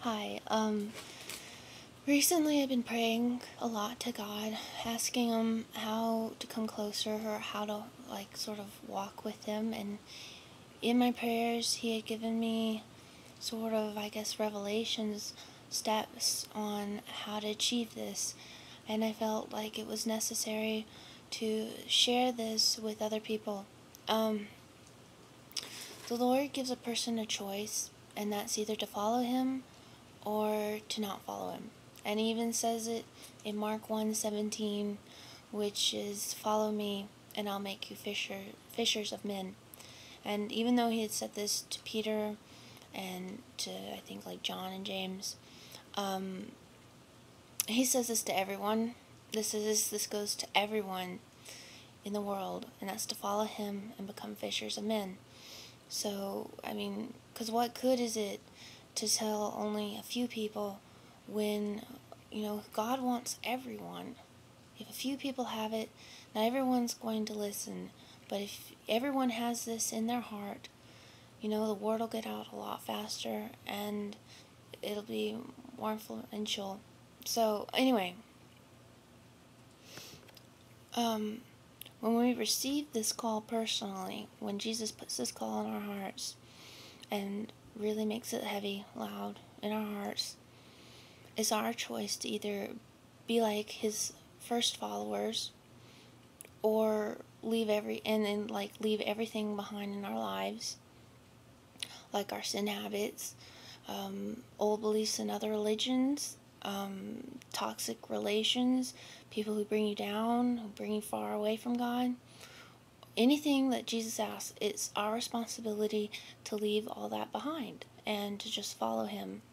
Hi. Recently I've been praying a lot to God, asking Him how to come closer or how to, sort of walk with Him. And in my prayers, He had given me sort of, revelations, steps on how to achieve this. And I felt like it was necessary to share this with other people. The Lord gives a person a choice, and that's either to follow Him or to not follow Him. And He even says it in Mark 1:17, which is, "Follow me, and I'll make you fishers of men." And even though He had said this to Peter and to, I think, John and James, He says this to everyone. This goes to everyone in the world, and that's to follow Him and become fishers of men. So, because what good is it to tell only a few people when, God wants everyone? If a few people have it, not everyone's going to listen. But if everyone has this in their heart, the word will get out a lot faster, and it'll be more influential. So, anyway, when we receive this call personally, when Jesus puts this call in our hearts and really makes it heavy, loud in our hearts, it's our choice to either be like His first followers or leave everything behind in our lives, like our sin habits, old beliefs in other religions, toxic relations, people who bring you down, who bring you far away from God. Anything that Jesus asks, it's our responsibility to leave all that behind and to just follow Him.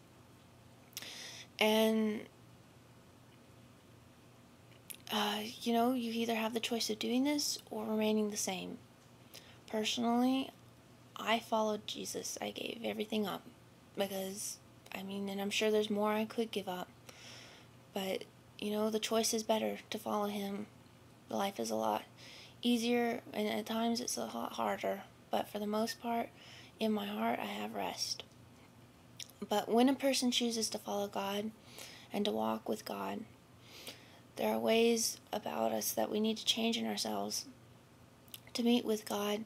And, you either have the choice of doing this or remaining the same. Personally, I followed Jesus. I gave everything up because, and I'm sure there's more I could give up. But, the choice is better to follow Him. Life is a lot easier, and at times it's a lot harder. But for the most part, in my heart, I have rest. But when a person chooses to follow God and to walk with God, there are ways about us that we need to change in ourselves to meet with God,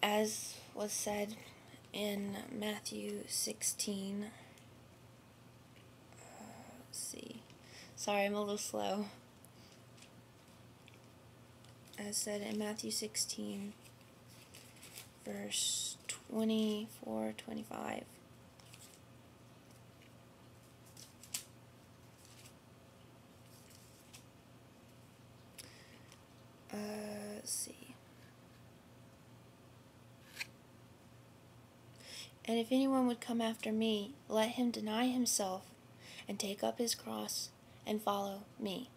as was said in Matthew 16. Let's see. Sorry, I'm a little slow. As said in Matthew 16, verse 24-25. Let's see. "And if anyone would come after me, let him deny himself and take up his cross and follow me."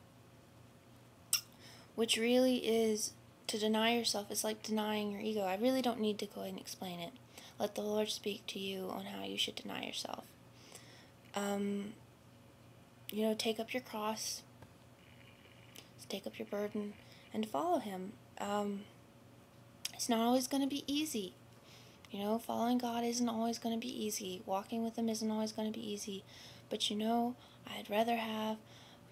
Which really is, to deny yourself is like denying your ego. I really don't need to go ahead and explain it. Let the Lord speak to you on how you should deny yourself. Take up your cross, take up your burden, and follow Him. It's not always going to be easy. Following God isn't always going to be easy. Walking with Him isn't always going to be easy. But I'd rather have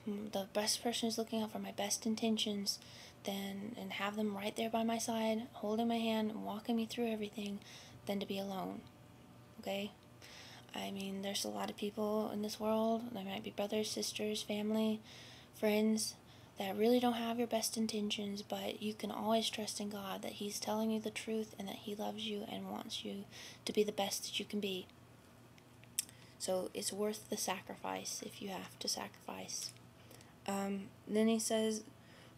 the best person who's looking out for my best intentions and have them right there by my side, holding my hand and walking me through everything, than to be alone. Okay? There's a lot of people in this world. There might be brothers, sisters, family, friends that really don't have your best intentions, but you can always trust in God that He's telling you the truth and that He loves you and wants you to be the best that you can be. So it's worth the sacrifice if you have to sacrifice. Then He says,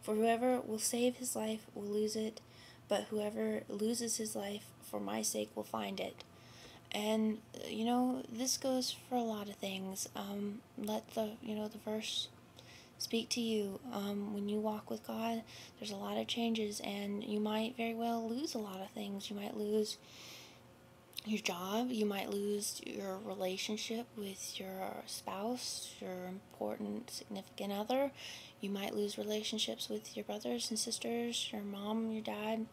"For whoever will save his life will lose it, but whoever loses his life for my sake will find it." And, this goes for a lot of things. Let the verse speak to you. When you walk with God, there's a lot of changes, and you might very well lose a lot of things. You might lose your job, you might lose your relationship with your spouse, your important significant other. You might lose relationships with your brothers and sisters, your mom, your dad,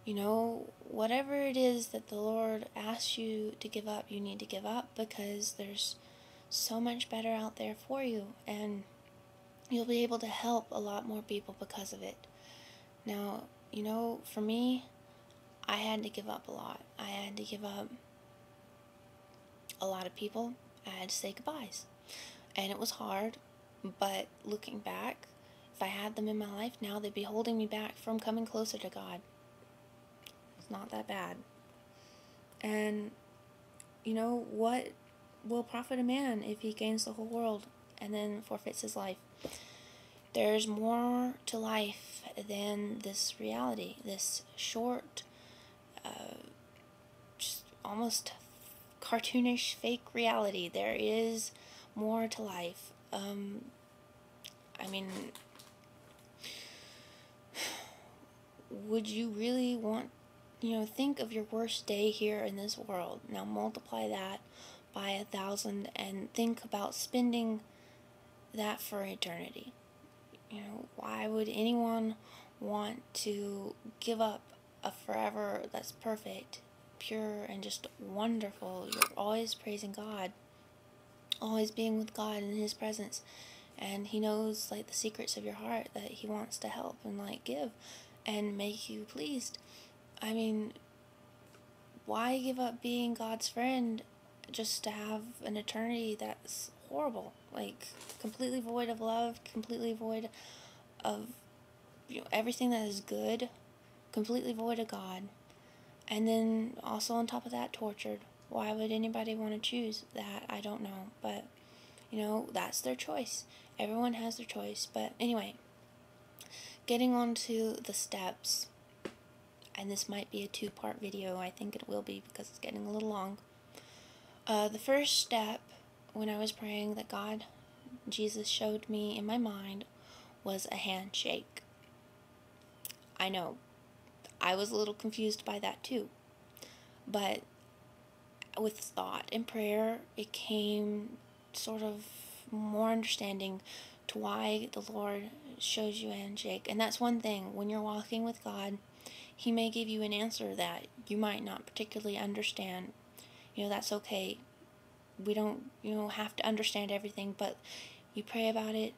whatever it is that the Lord asks you to give up, you need to give up, because there's so much better out there for you, and you'll be able to help a lot more people because of it. Now, for me, I had to give up a lot. I had to give up a lot of people. I had to say goodbyes. And it was hard, but looking back, if I had them in my life now, they'd be holding me back from coming closer to God. It's not that bad. And, what will profit a man if he gains the whole world and then forfeits his life? There's more to life than this reality, this short, just almost cartoonish fake reality. There is more to life. Would you really want, think of your worst day here in this world. Now multiply that by 1,000 and think about spending that for eternity. Why would anyone want to give up a forever that's perfect, pure, and just wonderful? You're always praising God, always being with God in His presence, and He knows the secrets of your heart that He wants to help and give and make you pleased. Why give up being God's friend just to have an eternity that's horrible, completely void of love, completely void of everything that is good, completely void of God, and then also on top of that tortured? Why would anybody want to choose that? I don't know, but that's their choice. Everyone has their choice. But anyway, getting on to the steps, and this might be a 2-part video. I think it will be, because it's getting a little long. The first step, when I was praying that Jesus showed me in my mind, was a handshake. I know, I was a little confused by that too, but with thought and prayer, it came sort of more understanding to why the Lord shows you a handshake. And that's one thing, when you're walking with God, He may give you an answer that you might not particularly understand. That's okay. We don't, have to understand everything, but you pray about it,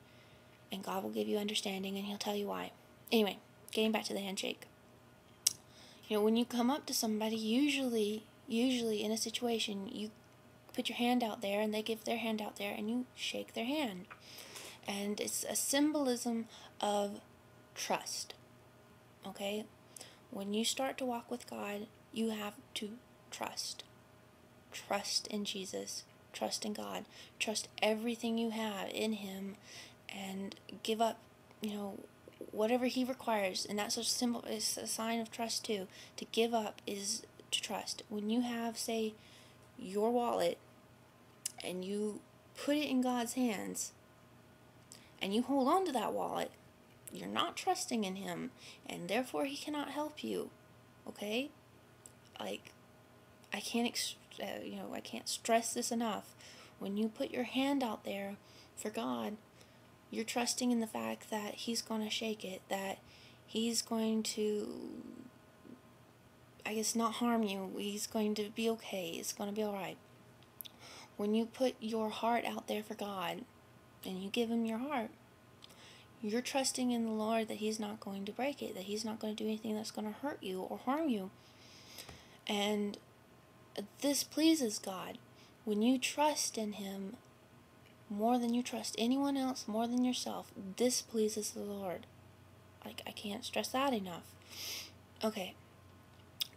and God will give you understanding, and He'll tell you why. Anyway, getting back to the handshake. When you come up to somebody, usually in a situation, you put your hand out there, and they give their hand out there, and you shake their hand. And it's a symbolism of trust. Okay? When you start to walk with God, you have to trust. Trust in Jesus. Trust in God. Trust everything you have in Him, and give up, whatever He requires. And that's it's a sign of trust too. To give up is to trust. When you have, say, your wallet, and you put it in God's hands, and you hold on to that wallet, you're not trusting in Him, and therefore He cannot help you. Okay? I can't stress this enough. When you put your hand out there for God, you're trusting in the fact that He's going to shake it, that He's going to, not harm you. He's going to be okay. It's going to be alright. When you put your heart out there for God, and you give Him your heart, you're trusting in the Lord that He's not going to break it, that He's not going to do anything that's going to hurt you or harm you. And this pleases God. When you trust in Him more than you trust anyone else, more than yourself, this pleases the Lord. I can't stress that enough. Okay.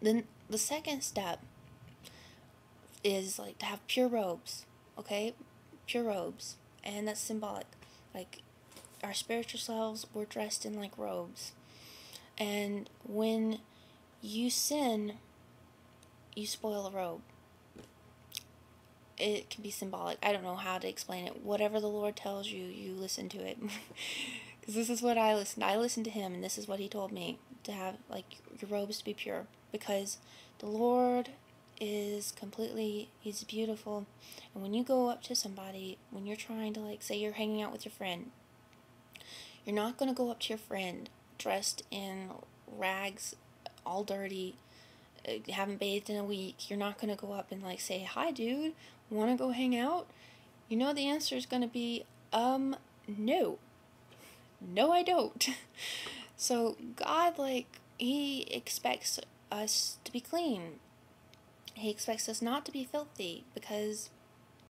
Then the second step is to have pure robes. Okay? Pure robes. And that's symbolic. Our spiritual selves, we're dressed in robes. And when you sin, you spoil a robe. It can be symbolic. I don't know how to explain it. Whatever the Lord tells you, you listen to it. Because this is what I listened. I listened to Him, and this is what He told me. To have, your robes to be pure. Because the Lord is completely, He's beautiful. And when you go up to somebody, when you're trying to, say you're hanging out with your friend, you're not going to go up to your friend dressed in rags all dirty, haven't bathed in a week, you're not going to go up and like say, "Hi dude, want to go hang out?" You know the answer is going to be, no. No, I don't. So God, like, He expects us to be clean. He expects us not to be filthy, because